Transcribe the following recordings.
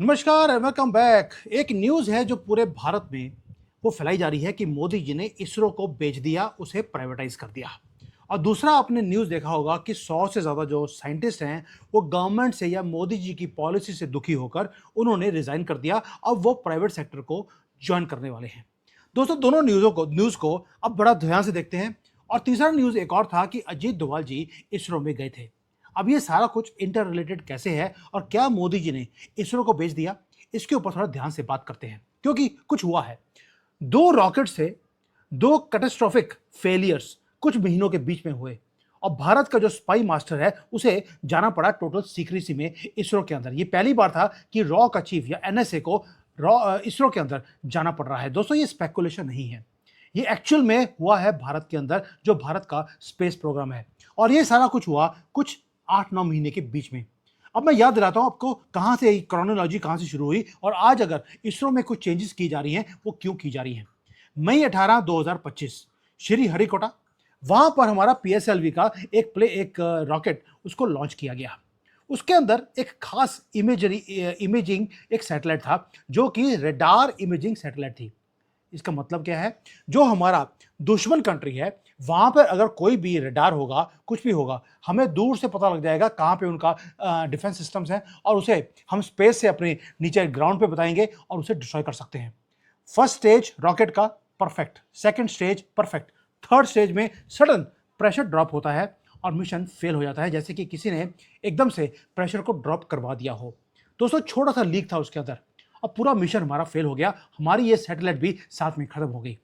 नमस्कार, welcome back. एक news है जो पूरे भारत में वो फैलाई जा रही है कि मोदी जी ने इसरो को बेच दिया, उसे प्राइवेटाइज कर दिया। और दूसरा, आपने न्यूज़ देखा होगा कि 100 से ज़्यादा जो साइंटिस्ट हैं वो गवर्नमेंट से या मोदी जी की पॉलिसी से दुखी होकर उन्होंने रिजाइन कर दिया। अब वो प्राइवेट सेक्टर को ज्वाइन करने वाले हैं। दोस्तों, दोनों न्यूज़ को अब बड़ा ध्यान से देखते हैं। और तीसरा न्यूज़ एक और था कि अजीत डोभाल जी इसरो में गए थे। अब ये सारा कुछ इंटर रिलेटेड कैसे है और क्या मोदी जी ने इसरो को बेच दिया, इसके ऊपर थोड़ा ध्यान से बात करते हैं, क्योंकि कुछ हुआ है। दो रॉकेट से दो कैटास्ट्रोफिक फेलियर्स कुछ महीनों के बीच में हुए। और भारत का जो स्पाई मास्टर है उसे जाना पड़ा टोटल सीक्रेसी में इसरो के अंदर। ये पहली बार था कि रॉ का चीफ या एनएसए को इसरो के अंदर जाना पड़ रहा है। दोस्तों, ये स्पेकुलेशन नहीं है, ये एक्चुअल में हुआ है भारत के अंदर, जो भारत का स्पेस प्रोग्राम है। और ये सारा कुछ हुआ कुछ 8-9 महीने के बीच में। अब मैं याद दिलाता हूं आपको कहां से क्रोनोलॉजी कहां से शुरू हुई और आज अगर इसरो में कुछ चेंजेस की जा रही हैं वो क्यों की जा रही हैं। मई 18 2025 श्री हरिकोटा, वहां पर हमारा पीएसएलवी का एक रॉकेट उसको लॉन्च किया गया। उसके अंदर एक खास इमेजिंग एक सैटेलाइट था जो कि रेडार इमेजिंग सैटेलाइट थी। इसका मतलब क्या है, जो हमारा दुश्मन कंट्री है वहां पर अगर कोई भी रडार होगा, कुछ भी होगा, हमें दूर से पता लग जाएगा कहां पे उनका डिफेंस सिस्टम्स हैं और उसे हम स्पेस से अपने नीचे ग्राउंड पे बताएंगे और उसे डिस्ट्रॉय कर सकते हैं। फर्स्ट स्टेज रॉकेट का perfect, second stage perfect, third stage में सडन प्रेशर ड्रॉप होता है और मिशन फेल हो जाता है, जैसे कि किसी ने एकदम से प्रेशर को ड्रॉप करवा दिया हो। दोस्तों, छोटा सा लीक था उसके अंदर और पूरा मिशन हमारा फेल हो गया, हमारी ये सैटेलाइट भी साथ में खत्म हो गई।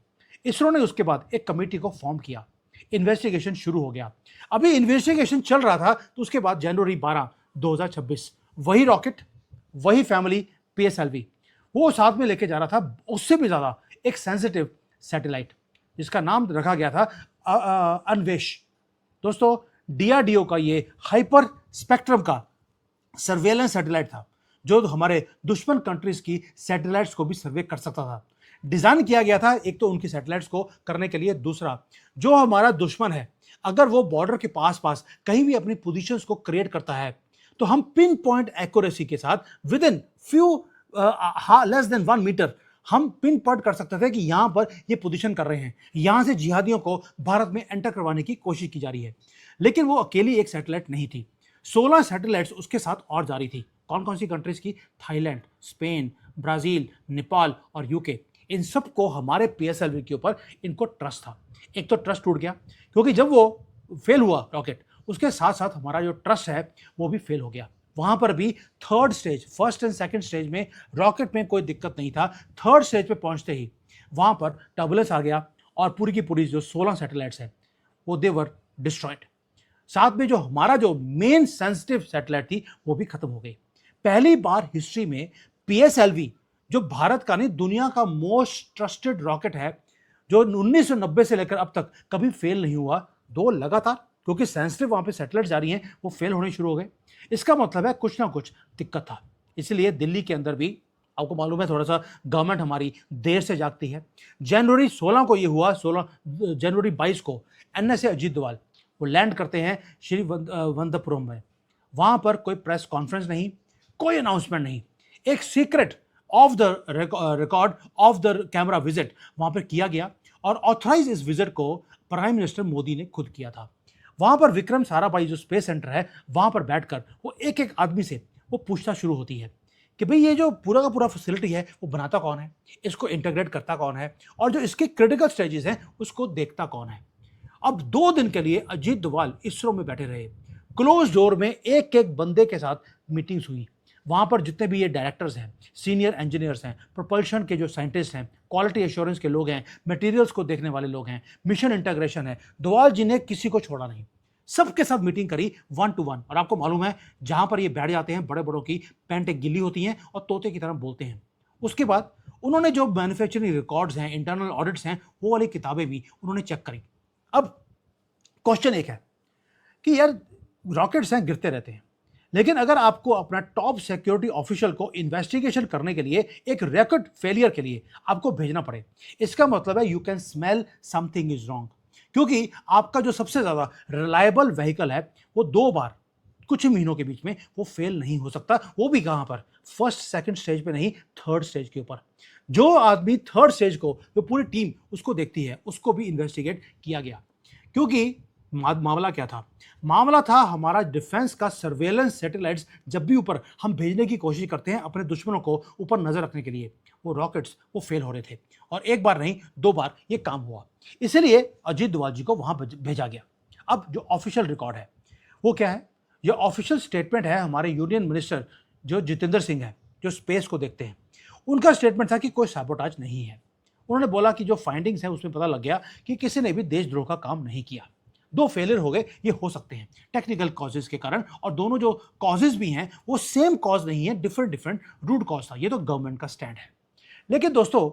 इसरो ने उसके बाद एक कमेटी को फॉर्म किया, इन्वेस्टिगेशन शुरू हो गया। अभी इन्वेस्टिगेशन चल रहा था तो उसके बाद जनवरी 12 2026 वही रॉकेट, वही फैमिली, पीएसएलवी वो साथ में लेके जा रहा था, उससे भी ज्यादा एक सेंसिटिव सैटेलाइट जिसका नाम रखा गया था अन्वेष। दोस्तों, डीआरडीओ का ये हाइपर स्पेक्ट्रम का सर्वेलेंस सैटेलाइट था जो हमारे दुश्मन कंट्रीज की सैटेलाइट्स को भी सर्वे कर सकता था। डिजाइन किया गया था एक तो उनकी सैटेलाइट्स को करने के लिए, दूसरा जो हमारा दुश्मन है अगर वो बॉर्डर के पास पास कहीं भी अपनी पोजीशंस को क्रिएट करता है तो हम पिन पॉइंट एक्यूरेसी के साथ within few less than 1 metre हम पिन पॉइंट कर सकते थे कि यहां पर ये पोजीशन कर रहे हैं, यहां से जिहादियों को भारत में एंटर करवाने की कोशिश की जा रही है। लेकिन वो अकेली एक सैटेलाइट नहीं थी, 16 सैटेलाइट्स उसके साथ और जा रही थी। कौन कौन सी कंट्रीज की? थाईलैंड, स्पेन, ब्राजील, नेपाल और यूके। इन सबको हमारे पीएसएलवी के ऊपर इनको ट्रस्ट था। एक तो ट्रस्ट टूट गया क्योंकि जब वो फेल हुआ रॉकेट, उसके साथ साथ हमारा जो ट्रस्ट है वो भी फेल हो गया। वहां पर भी third stage, first and second stage में रॉकेट में कोई दिक्कत नहीं था, थर्ड स्टेज पे पहुंचते ही वहां पर टर्बुलेंस आ गया और पूरी की पूरी जो 16 सैटेलाइट्स है वो देवर डिस्ट्रॉयड। साथ में जो हमारा जो मेन सेंसिटिव सैटेलाइट थी वो भी खत्म हो गई। पहली बार हिस्ट्री में पीएसएलवी, जो भारत का नहीं दुनिया का मोस्ट ट्रस्टेड रॉकेट है, जो 1990 से लेकर अब तक कभी फेल नहीं हुआ, दो लगातार, क्योंकि सेंसिटिव वहां पे सैटेलाइट जा रही हैं वो फेल होने शुरू हो गए। इसका मतलब है कुछ ना कुछ दिक्कत था। इसलिए दिल्ली के अंदर भी आपको मालूम है थोड़ा सा गवर्नमेंट हमारी देर से जागती है। जनवरी 16 को ये हुआ, 16 जनवरी 22 को एनएसए अजीत डोभाल वो लैंड करते हैं श्री वंदपुरम में। वहां पर कोई प्रेस कॉन्फ्रेंस नहीं, कोई अनाउंसमेंट नहीं, एक secret of the record of the camera visit वहां पर किया गया और ऑथराइज इस विजिट को प्राइम मिनिस्टर मोदी ने खुद किया था। वहां पर विक्रम साराभाई जो स्पेस सेंटर है वहां पर बैठकर वो एक एक आदमी से वो पूछना शुरू होती है कि भाई ये जो पूरा का पूरा फैसिलिटी है वो बनाता कौन है, इसको इंटीग्रेट करता कौन है और जो इसके क्रिटिकल स्टेजेस हैं उसको देखता कौन है। अब 2 दिन के लिए अजीत डोभाल इसरो में बैठे रहे, क्लोज डोर में एक एक बंदे के साथ मीटिंग्स हुई। वहां पर जितने भी ये डायरेक्टर्स हैं, सीनियर इंजीनियर्स हैं, प्रोपल्शन के जो साइंटिस्ट हैं, क्वालिटी एश्योरेंस के लोग हैं, मटेरियल्स को देखने वाले लोग हैं, मिशन इंटीग्रेशन है, डोभाल जी ने किसी को छोड़ा नहीं, सबके साथ मीटिंग करी 1 to 1। और आपको मालूम है जहां पर ये बैठ जाते हैं बड़े बड़ों की पैंट एक गिल्ली होती हैं और तोते की तरह बोलते हैं। उसके बाद उन्होंने जो मैन्युफैक्चरिंग रिकॉर्ड्स हैं, इंटरनल ऑडिट्स हैं, वो वाली किताबें भी उन्होंने चेक करी। अब क्वेश्चन एक है कि यार रॉकेट्स हैं, गिरते रहते हैं, लेकिन अगर आपको अपना टॉप सिक्योरिटी ऑफिशियल को इन्वेस्टिगेशन करने के लिए एक रॉकेट फेलियर के लिए आपको भेजना पड़े, इसका मतलब है you can smell something is wrong. क्योंकि आपका जो सबसे ज्यादा रिलायबल व्हीकल है वो 2 बार कुछ ही महीनों के बीच में वो फेल नहीं हो सकता, वो भी कहाँ पर, फर्स्ट सेकंड स्टेज पे नहीं, थर्ड स्टेज के ऊपर। जो आदमी थर्ड स्टेज को, जो पूरी टीम उसको देखती है, उसको भी इन्वेस्टिगेट किया गया। क्योंकि मामला क्या था? मामला था हमारा डिफेंस का सर्वेलेंस सैटेलाइट्स जब भी ऊपर हम भेजने की कोशिश करते हैं अपने दुश्मनों को ऊपर नजर रखने के लिए, वो रॉकेट्स वो फेल हो रहे थे। और एक बार नहीं, 2 बार ये काम हुआ। इसलिए अजीत डोभाल जी को वहां भेजा गया। अब जो ऑफिशियल रिकॉर्ड है वो क्या है? ये ऑफिशियल स्टेटमेंट है हमारे यूनियन मिनिस्टर जो जितेंद्र सिंह है, जो स्पेस को देखते हैं। उनका स्टेटमेंट था कि कोई सैबोटाज नहीं है। उन्होंने बोला कि जो फाइंडिंग्स है उसमें पता लग गया कि किसी ने भी देशद्रोह का काम नहीं किया। 2 फेलियर हो गए, ये हो सकते हैं टेक्निकल कॉजेज के कारण, और दोनों जो कॉजेज भी हैं वो सेम कॉज नहीं है, डिफरेंट डिफरेंट रूट कॉज था। ये तो गवर्नमेंट का स्टैंड है। लेकिन दोस्तों,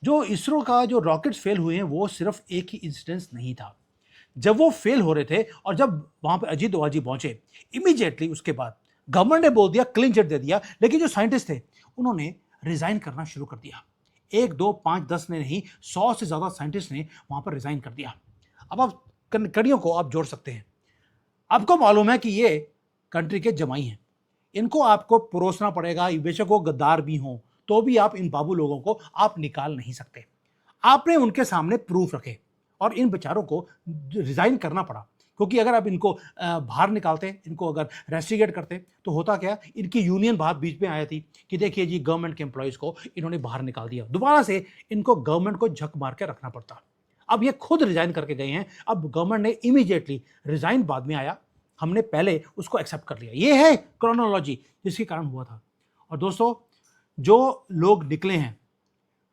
जो इसरो का जो रॉकेट्स फेल हुए हैं वो सिर्फ एक ही इंसिडेंस नहीं था। जब वो फेल हो रहे थे और जब वहां पे अजीत डोभाल जी पहुंचे, इमीडिएटली उसके बाद गवर्नमेंट ने बोल दिया, क्लीन चिट दे दिया। लेकिन जो साइंटिस्ट थे उन्होंने रिजाइन करना शुरू कर दिया। 1, 2, 5, 10 ने नहीं, 100 से ज्यादा साइंटिस्ट ने वहां पर रिजाइन कर दिया। अब आप कड़ियों को आप जोड़ सकते हैं। आपको मालूम है कि ये कंट्री के जमाई हैं, इनको आपको परोसना पड़ेगा, बेशक वो गद्दार भी हों, तो भी आप इन बाबू लोगों को आप निकाल नहीं सकते। आपने उनके सामने प्रूफ रखे और इन बेचारों को रिजाइन करना पड़ा। क्योंकि अगर आप इनको बाहर निकालते, इनको अगर रेस्टिगेट करते, तो होता क्या, इनकी यूनियन बाहर बीच में आया थी कि देखिए जी, गवर्नमेंट के एम्प्लॉयज को इन्होंने बाहर निकाल दिया। दोबारा से इनको गवर्नमेंट को झक मार के रखना पड़ता। अब ये खुद रिजाइन करके गए हैं। अब गवर्नमेंट ने इमीडिएटली, रिजाइन बाद में आया, हमने पहले उसको एक्सेप्ट कर लिया। ये है क्रोनोलॉजी जिसके कारण हुआ था। और दोस्तों, जो लोग निकले हैं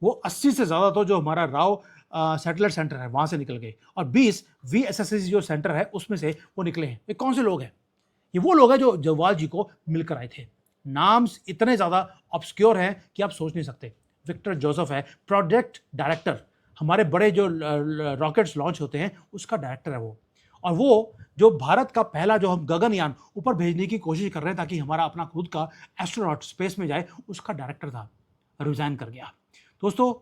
वो 80 से ज़्यादा तो जो हमारा राव सैटेलाइट सेंटर है वहां से निकल गए, और 20 VSSC जो सेंटर है उसमें से वो निकले हैं। ये कौन से लोग हैं? ये वो लोग हैं जो डोभाल जी को मिलकर आए थे। नाम इतने ज़्यादा ऑब्सक्योर हैं कि आप सोच नहीं सकते। विक्टर जोसेफ है प्रोजेक्ट डायरेक्टर, हमारे बड़े जो रॉकेट्स लॉन्च होते हैं उसका डायरेक्टर है वो। और वो जो भारत का पहला जो हम गगनयान ऊपर भेजने की कोशिश कर रहे हैं ताकि हमारा अपना खुद का एस्ट्रोनॉट स्पेस में जाए, उसका डायरेक्टर था, रिजाइन कर गया। दोस्तों,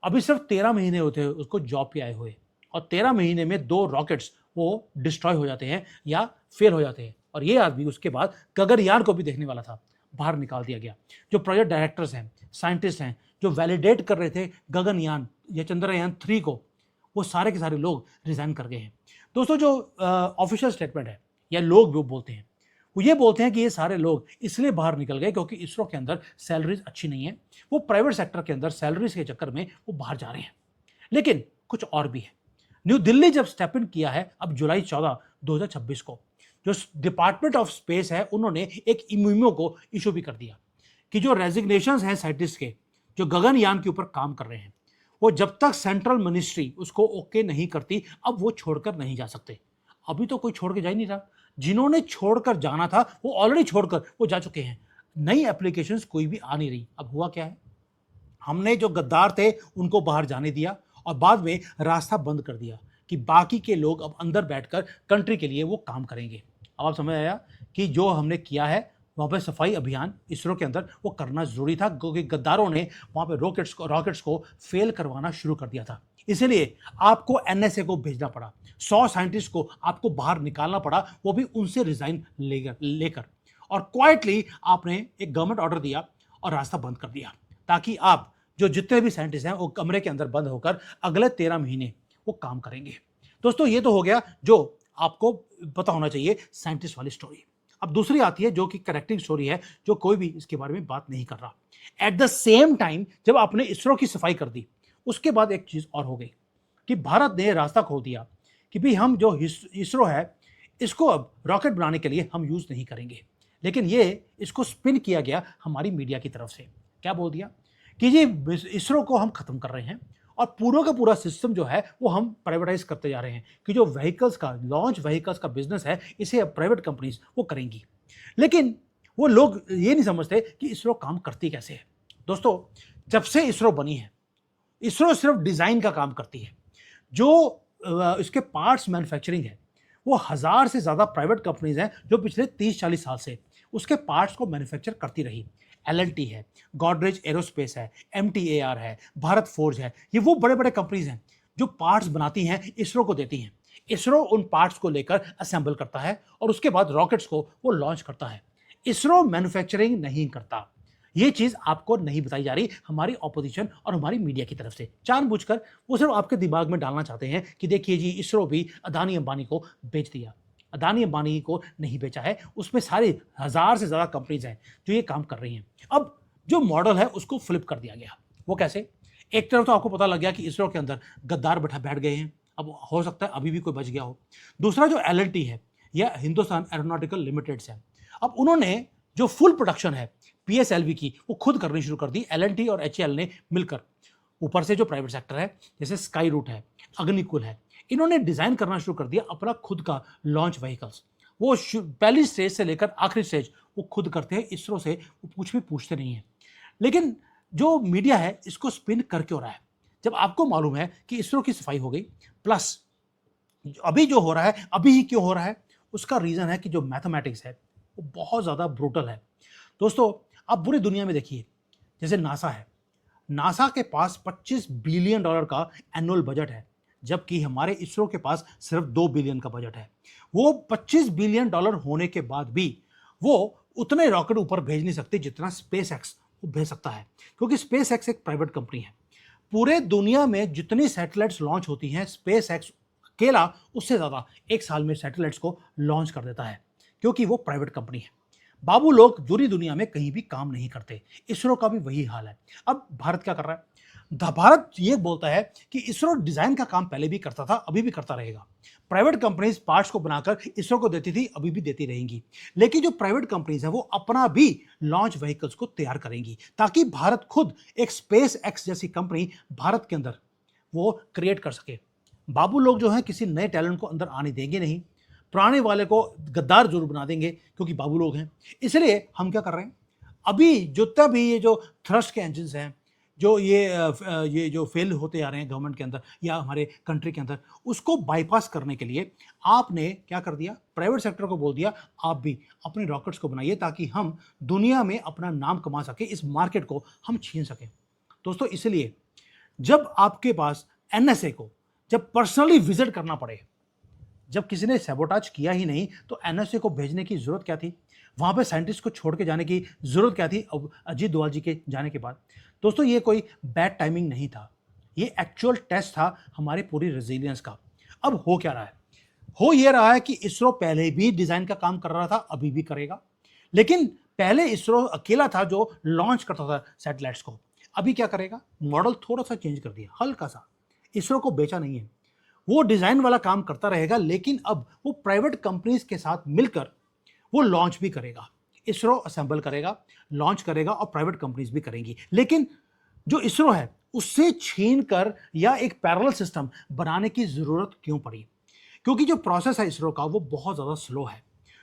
अभी सिर्फ 13 महीने होते हैं उसको जॉब पे आए हुए, और 13 महीने में 2 रॉकेट्स वो डिस्ट्रॉय हो जाते हैं या फेल हो जाते हैं। और ये आदमी उसके बाद गगनयान को भी देखने वाला था, बाहर निकाल दिया गया। जो प्रोजेक्ट डायरेक्टर्स हैं, साइंटिस्ट हैं, जो वैलिडेट कर रहे थे गगनयान या चंद्रयान 3 को, वो सारे के सारे लोग रिजाइन कर गए हैं। दोस्तों, जो ऑफिशियल स्टेटमेंट है या लोग वो बोलते हैं, वो ये बोलते हैं कि ये सारे लोग इसलिए बाहर निकल गए क्योंकि इसरो के अंदर सैलरीज अच्छी नहीं है। वो प्राइवेट सेक्टर के अंदर सैलरीज के चक्कर में वो बाहर जा रहे हैं। लेकिन कुछ और भी है। न्यू दिल्ली जब स्टेप इन किया है अब जुलाई 14, 2026 को, जो डिपार्टमेंट ऑफ स्पेस है उन्होंने एक इमेमो को इशू भी कर दिया कि जो रेजिग्नेशंस हैं साइंटिस्ट के जो गगनयान के ऊपर काम कर रहे हैं, वो जब तक सेंट्रल मिनिस्ट्री उसको ओके नहीं करती, अब वो छोड़कर नहीं जा सकते। अभी तो कोई छोड़ के जा ही नहीं रहा। जिन्होंने छोड़कर जाना था वो ऑलरेडी छोड़कर वो जा चुके हैं। नई एप्लीकेशंस कोई भी आ नहीं रही। अब हुआ क्या है, हमने जो गद्दार थे उनको बाहर जाने दिया और बाद में रास्ता बंद कर दिया कि बाकी के लोग अब अंदर बैठकर कंट्री के लिए वो काम करेंगे। अब आप समझ आया कि जो हमने किया है वहाँ पर सफाई अभियान इसरो के अंदर वो करना जरूरी था, क्योंकि गद्दारों ने वहाँ पर रॉकेट्स को फेल करवाना शुरू कर दिया था। इसलिए आपको NSA को भेजना पड़ा, 100 साइंटिस्ट को आपको बाहर निकालना पड़ा, वो भी उनसे रिजाइन लेकर और क्वाइटली आपने एक गवर्नमेंट ऑर्डर दिया और रास्ता बंद कर दिया, ताकि आप जो जितने भी साइंटिस्ट हैं वो कमरे के अंदर बंद होकर अगले 13 महीने वो काम करेंगे। दोस्तों, ये तो हो गया जो आपको पता होना चाहिए साइंटिस्ट वाली स्टोरी। अब दूसरी आती है जो कि करेक्टिंग स्टोरी है, जो कोई भी इसके बारे में बात नहीं कर रहा। एट द सेम टाइम जब आपने इसरो की सफाई कर दी, उसके बाद एक चीज और हो गई कि भारत ने रास्ता खोल दिया कि भाई हम जो इसरो है इसको अब रॉकेट बनाने के लिए हम यूज नहीं करेंगे। लेकिन ये इसको स्पिन किया गया हमारी मीडिया की तरफ से। क्या बोल दिया कि जी इसरो को हम खत्म कर रहे हैं और पूरा का पूरा सिस्टम जो है वो हम प्राइवेटाइज करते जा रहे हैं, कि जो व्हीकल्स का लॉन्च व्हीकल्स का बिजनेस है इसे अब प्राइवेट कंपनीज वो करेंगी। लेकिन वो लोग ये नहीं समझते कि इसरो काम करती कैसे है। दोस्तों, जब से इसरो बनी है, इसरो सिर्फ डिजाइन का काम करती है। जो इसके पार्ट्स मैन्युफैक्चरिंग है वो 1000 से ज्यादा प्राइवेट कंपनीज हैं जो पिछले 30-40 साल से उसके पार्ट्स को मैन्युफैक्चर करती रही। LLT है, गॉडरेज एरोस्पेस है, MTAR है, भारत फोर्ज है, ये वो बड़े बड़े कंपनीज हैं जो पार्ट्स बनाती हैं, इसरो को देती हैं। इसरो उन पार्ट्स को लेकर असेंबल करता है और उसके बाद रॉकेट्स को वो लॉन्च करता है। इसरो मैन्युफैक्चरिंग नहीं करता। ये चीज आपको नहीं बताई जा रही हमारी ऑपोजिशन और हमारी मीडिया की तरफ से, जानबूझकर वो सिर्फ आपके दिमाग में डालना चाहते हैं कि देखिए जी, इसरो भी अदानी अंबानी को बेच दिया। अदानी अंबानी को नहीं बेचा है, उसमें सारे 1000 से ज्यादा कंपनीज हैं जो ये काम कर रही हैं। अब जो मॉडल है उसको फ्लिप कर दिया गया। वो कैसे? एक तरफ तो आपको पता लग गया कि इसरो के अंदर गद्दार बैठ गए हैं, अब हो सकता है अभी भी कोई बच गया हो। दूसरा जो एलएलटी है या हिंदुस्तान एरोनॉटिकल लिमिटेड है, अब उन्होंने जो फुल प्रोडक्शन है पीएसएलवी की वो खुद करनी शुरू कर दी। एलएनटी और एचएएल ने मिलकर, ऊपर से जो प्राइवेट सेक्टर है जैसे स्काई रूट है, अग्निकुल है, इन्होंने डिजाइन करना शुरू कर दिया अपना खुद का लॉन्च व्हीकल्स। वो पहली स्टेज से लेकर आखिरी स्टेज वो खुद करते हैं, इसरो से वो कुछ भी पूछते नहीं है। लेकिन जो मीडिया है इसको स्पिन कर क्यों रहा है, जब आपको मालूम है कि इसरो की सफाई हो गई, प्लस अभी जो हो रहा है अभी ही क्यों हो रहा है? उसका रीजन है कि जो मैथमेटिक्स है वो बहुत ज्यादा ब्रूटल है। दोस्तों, आप पूरी दुनिया में देखिए, जैसे नासा है, नासा के पास $25 बिलियन का एनुअल बजट है, जबकि हमारे इसरो के पास सिर्फ $2 बिलियन का बजट है। वो $25 बिलियन होने के बाद भी वो उतने रॉकेट ऊपर भेज नहीं सकते जितना स्पेस एक्स वो भेज सकता है, क्योंकि स्पेस एक्स एक प्राइवेट कंपनी है। पूरे दुनिया में जितनी सैटेलाइट्स लॉन्च होती हैं, स्पेस एक्स अकेला उससे ज्यादा एक साल में सैटेलाइट्स को लॉन्च कर देता है, क्योंकि वो प्राइवेट कंपनी है। बाबू लोग पूरी दुनिया में कहीं भी काम नहीं करते। इसरो का भी वही हाल है। अब भारत क्या कर रहा है? भारत ये बोलता है कि इसरो डिजाइन का काम पहले भी करता था, अभी भी करता रहेगा। प्राइवेट कंपनीज पार्ट्स को बनाकर इसरो को देती थी, अभी भी देती रहेंगी। लेकिन जो प्राइवेट कंपनीज है वो अपना भी लॉन्च व्हीकल्स को तैयार करेंगी, ताकि भारत खुद एक स्पेस एक्स जैसी कंपनी भारत के अंदर वो क्रिएट कर सके। बाबू लोग जो है किसी नए टैलेंट को अंदर आने देंगे नहीं, पुराने वाले को गद्दार जरूर बना देंगे, क्योंकि बाबू लोग हैं। इसलिए हम क्या कर रहे हैं, अभी जितना भी ये जो थ्रस्ट के इंजन हैं, जो ये जो फेल होते आ रहे हैं गवर्नमेंट के अंदर या हमारे कंट्री के अंदर, उसको बाईपास करने के लिए आपने क्या कर दिया, प्राइवेट सेक्टर को बोल दिया आप भी अपने रॉकेट्स को बनाइए, ताकि हम दुनिया में अपना नाम कमा सके, इस मार्केट को हम छीन सकें। दोस्तों, इसलिए जब आपके पास एनएसए को जब पर्सनली विजिट करना पड़े, जब किसी ने सैबोटाज किया ही नहीं तो एनएसए को भेजने की जरूरत क्या थी? वहां पे साइंटिस्ट को छोड़ के जाने की जरूरत क्या थी अजीत डोभाल जी के जाने के बाद? दोस्तों, ये कोई बैड टाइमिंग नहीं था, ये एक्चुअल टेस्ट था हमारे पूरी रेजिलियंस का। अब हो क्या रहा है? हो ये रहा है कि इसरो पहले भी डिजाइन का काम कर रहा था, अभी भी करेगा। लेकिन पहले इसरो अकेला था जो लॉन्च करता था सैटेलाइट्स को, अभी क्या करेगा? मॉडल थोड़ा सा चेंज कर दिया, हल्का सा। इसरो को बेचा नहीं है, वो डिजाइन वाला काम करता रहेगा, लेकिन अब वो प्राइवेट कंपनीज के साथ मिलकर वो लॉन्च भी करेगा। इसरो असेंबल करेगा, लॉन्च करेगा और प्राइवेट कंपनीज भी करेंगी। लेकिन जो इसरो है उससे छीन कर या एक पैरेलल सिस्टम बनाने की जरूरत क्यों पड़ी? क्योंकि जो प्रोसेस है इसरो का वो बहुत ज्यादा स्लो है।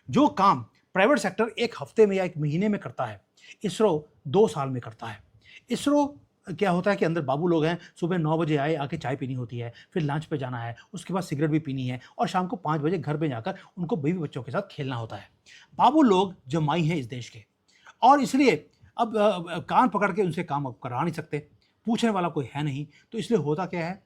जो काम प्राइवेट सेक्टर एक हफ्ते में या एक महीने में करता है, इसरो 2 साल में करता है। इसरो क्या होता है कि अंदर बाबू लोग हैं, सुबह 9 बजे आए, आके चाय पीनी होती है, फिर लंच पे जाना है, उसके बाद सिगरेट भी पीनी है और शाम को 5 बजे घर पे जाकर उनको बीवी बच्चों के साथ खेलना होता है। बाबू लोग जमाई हैं इस देश के, और इसलिए अब कान पकड़ के उनसे काम अब करा नहीं सकते, पूछने वाला कोई है नहीं। तो इसलिए होता क्या है,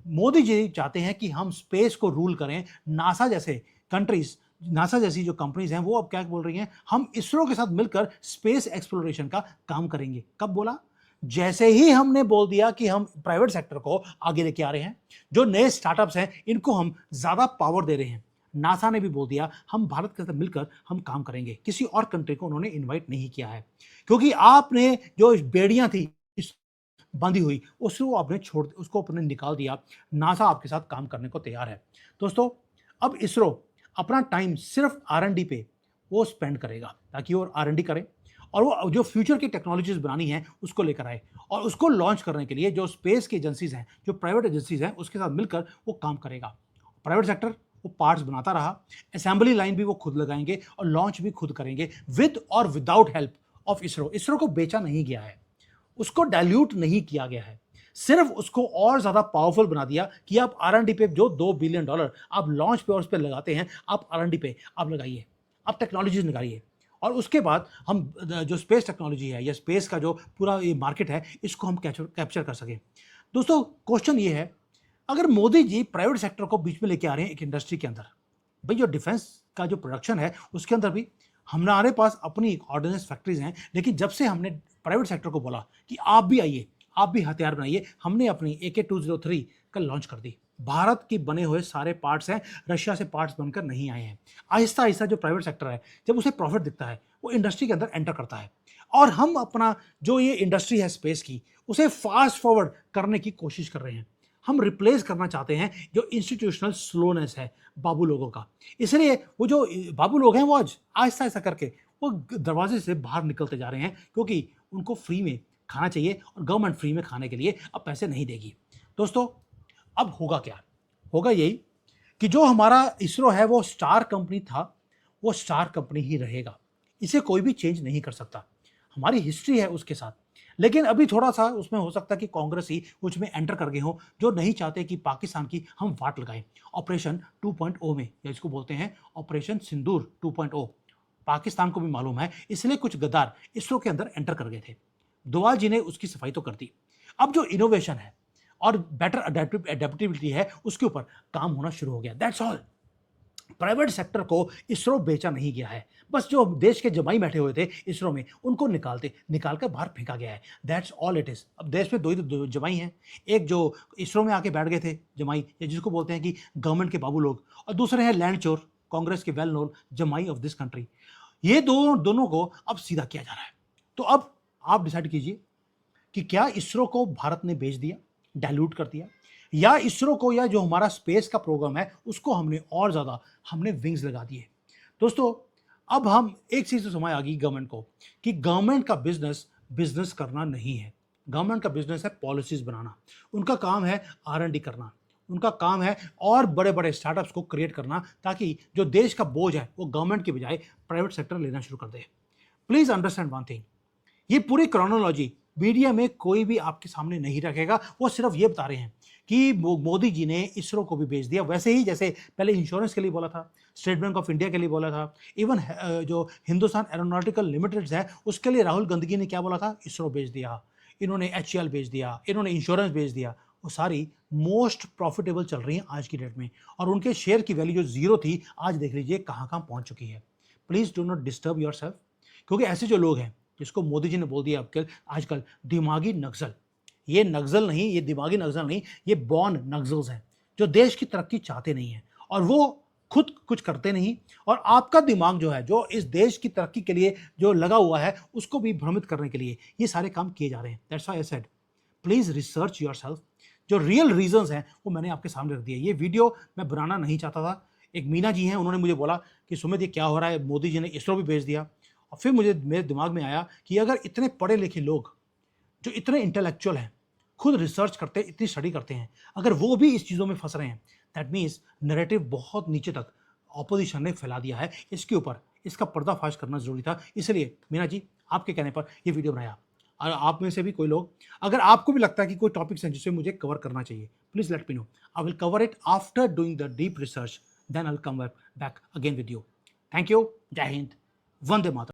मोदी जी चाहते हैं कि हम स्पेस को रूल करें। नासा जैसे कंट्रीज, नासा जैसी जो कंपनीज हैं वो अब क्या बोल रही हैं, हम इसरो के साथ मिलकर स्पेस एक्सप्लोरेशन का काम करेंगे। कब बोला? जैसे ही हमने बोल दिया कि हम प्राइवेट सेक्टर को आगे लेके आ रहे हैं, जो नए स्टार्टअप्स हैं इनको हम ज्यादा पावर दे रहे हैं। नासा ने भी बोल दिया हम भारत के साथ मिलकर हम काम करेंगे। किसी और कंट्री को उन्होंने इनवाइट नहीं किया है, क्योंकि आपने जो बेड़ियां थी बंधी हुई उसको आपने छोड़, उसको अपने निकाल दिया। नासा आपके साथ काम करने को तैयार है। दोस्तों, अब इसरो अपना टाइम सिर्फ R&D पे वो स्पेंड करेगा, ताकि वो R&D करे और वो जो फ्यूचर की टेक्नोलॉजीज बनानी है उसको लेकर आए, और उसको लॉन्च करने के लिए जो स्पेस की एजेंसीज हैं, जो प्राइवेट एजेंसीज हैं, उसके साथ मिलकर वो काम करेगा। प्राइवेट सेक्टर वो पार्ट्स बनाता रहा, असेंबली लाइन भी वो खुद लगाएंगे और लॉन्च भी खुद करेंगे, विद और without help of ISRO. ISRO को बेचा नहीं गया है, उसको डाइल्यूट नहीं किया गया है, सिर्फ उसको और ज्यादा पावरफुल बना दिया कि आप R&D पे जो $2 बिलियन आप लॉन्च पे और उस पे लगाते हैं, आप R&D पे आप लगाइए, आप टेक्नोलॉजीज निकालिए, और उसके बाद हम जो स्पेस टेक्नोलॉजी है या स्पेस का जो पूरा ये मार्केट है इसको हम कैप्चर कर सकें। दोस्तों, क्वेश्चन ये है, अगर मोदी जी प्राइवेट सेक्टर को बीच में लेके आ रहे हैं एक इंडस्ट्री के अंदर, भाई जो डिफेंस का जो प्रोडक्शन है उसके अंदर भी हमारे पास अपनी ऑर्डिनेंस फैक्ट्रीज हैं, लेकिन जब से हमने प्राइवेट सेक्टर को बोला कि आप भी आइए, आप भी हथियार बनाइए, हमने अपनी AK-203 कल लॉन्च कर दी। भारत के बने हुए सारे पार्ट्स हैं, रशिया से पार्ट्स बनकर नहीं आए हैं। आहिस्ता आहिस्ता जो प्राइवेट सेक्टर है, जब उसे प्रॉफिट दिखता है, वो इंडस्ट्री के अंदर एंटर करता है, और हम अपना जो ये इंडस्ट्री है स्पेस की, उसे फास्ट फॉरवर्ड करने की कोशिश कर रहे हैं। हम रिप्लेस करना चाहते हैं जो इंस्टीट्यूशनल स्लोनेस है बाबू लोगों का। इसलिए वो जो बाबू लोग हैं वो आज आहिस्ता आहिस्ता करके वो दरवाजे से बाहर निकलते जा रहे हैं, क्योंकि उनको फ्री में खाना चाहिए और गवर्नमेंट फ्री में खाने के लिए अब पैसे नहीं देगी। दोस्तों, अब होगा क्या? होगा यही कि जो हमारा इसरो है वो स्टार कंपनी था, वो स्टार कंपनी ही रहेगा। इसे कोई भी चेंज नहीं कर सकता। हमारी हिस्ट्री है उसके साथ, लेकिन अभी थोड़ा सा उसमें हो सकता है कि कांग्रेस ही कुछ में एंटर कर गए हो, जो नहीं चाहते कि पाकिस्तान की हम वाट लगाएं। ऑपरेशन 2.0 में, या इसको बोलते हैं ऑपरेशन सिंदूर 2.0, पाकिस्तान को भी मालूम है, इसलिए कुछ गद्दार इसरो के अंदर एंटर कर गए थे। डोवाल जी ने उसकी सफाई तो कर दी। अब जो इनोवेशन है और बेटर अडेप्टिबिलिटी है, उसके ऊपर काम होना शुरू हो गया। That's all. प्राइवेट सेक्टर को इसरो बेचा नहीं गया है, बस जो देश के जमाई बैठे हुए थे इसरो में, उनको निकाल कर बाहर फेंका गया है। That's all it is. अब देश में दो जमाई हैं, एक जो इसरो में आके बैठ गए थे जमाई, या जिसको बोलते हैं कि गवर्नमेंट के बाबू लोग, और दूसरे हैं लैंड चोर, कांग्रेस के वेल नोन जमाई ऑफ दिस कंट्री। ये दोनों को अब सीधा किया जा रहा है। तो अब आप डिसाइड कीजिए कि क्या इसरो को भारत ने बेच दिया, डाइल्यूट कर दिया, या इसरो को, या जो हमारा स्पेस का प्रोग्राम है उसको हमने ज्यादा विंग्स लगा दिए। दोस्तों, अब हम एक चीज तो समझ आ गई गवर्नमेंट को कि गवर्नमेंट का बिजनेस करना नहीं है। गवर्नमेंट का बिजनेस है पॉलिसीज बनाना, उनका काम है R&D करना, उनका काम है और बड़े बड़े स्टार्टअप्स को क्रिएट करना, ताकि जो देश का बोझ है वो गवर्नमेंट की बजाय प्राइवेट सेक्टर लेना शुरू कर दे। प्लीज अंडरस्टैंड वन थिंग, ये पूरी क्रोनोलॉजी मीडिया में कोई भी आपके सामने नहीं रखेगा। वो सिर्फ ये बता रहे हैं कि मोदी जी ने इसरो को भी बेच दिया, वैसे ही जैसे पहले इंश्योरेंस के लिए बोला था, स्टेट बैंक ऑफ इंडिया के लिए बोला था, इवन जो हिंदुस्तान एरोनॉटिकल लिमिटेड है उसके लिए राहुल गांधी ने क्या बोला था, इसरो बेच दिया, इन्होंने HAL बेच दिया, इन्होंने इंश्योरेंस बेच दिया। वो सारी मोस्ट प्रॉफिटेबल चल रही हैं आज की डेट में, और उनके शेयर की वैल्यू जो जीरो थी, आज देख लीजिए कहाँ कहाँ पहुँच चुकी है। Please do not disturb your self, क्योंकि ऐसे जो लोग हैं जिसको मोदी जी ने बोल दिया आजकल दिमागी नक्सल, ये नक्सल नहीं, ये दिमागी नक्सल नहीं, ये बॉर्न नक्सल्स हैं, जो देश की तरक्की चाहते नहीं हैं और वो खुद कुछ करते नहीं, और आपका दिमाग जो है, जो इस देश की तरक्की के लिए जो लगा हुआ है, उसको भी भ्रमित करने के लिए ये सारे काम किए जा रहे हैं। That's why I said please research yourself. जो रियल रीजंस हैं वो मैंने आपके सामने रख दिए। ये वीडियो मैं बनाना नहीं चाहता था। एक मीना जी हैं, उन्होंने मुझे बोला कि सुमित ये क्या हो रहा है, मोदी जी ने इसरो भी भेज दिया। और फिर मेरे दिमाग में आया कि अगर इतने पढ़े लिखे लोग जो इतने इंटेलेक्चुअल हैं, खुद रिसर्च करते हैं, इतनी स्टडी करते हैं, अगर वो भी इस चीज़ों में फंस रहे हैं, दैट मीन्स नैरेटिव बहुत नीचे तक ऑपोजिशन ने फैला दिया है। इसके ऊपर इसका पर्दाफाश करना जरूरी था। इसलिए मीना जी, आपके कहने पर ये वीडियो बनाया। और आप में से भी कोई लोग, अगर आपको भी लगता है कि कोई टॉपिक्स हैं जिसे मुझे कवर करना चाहिए, please let me know. I will cover it after doing the deep research, then I will come back again with you. Thank you. जय हिंद। वंदे मातरम।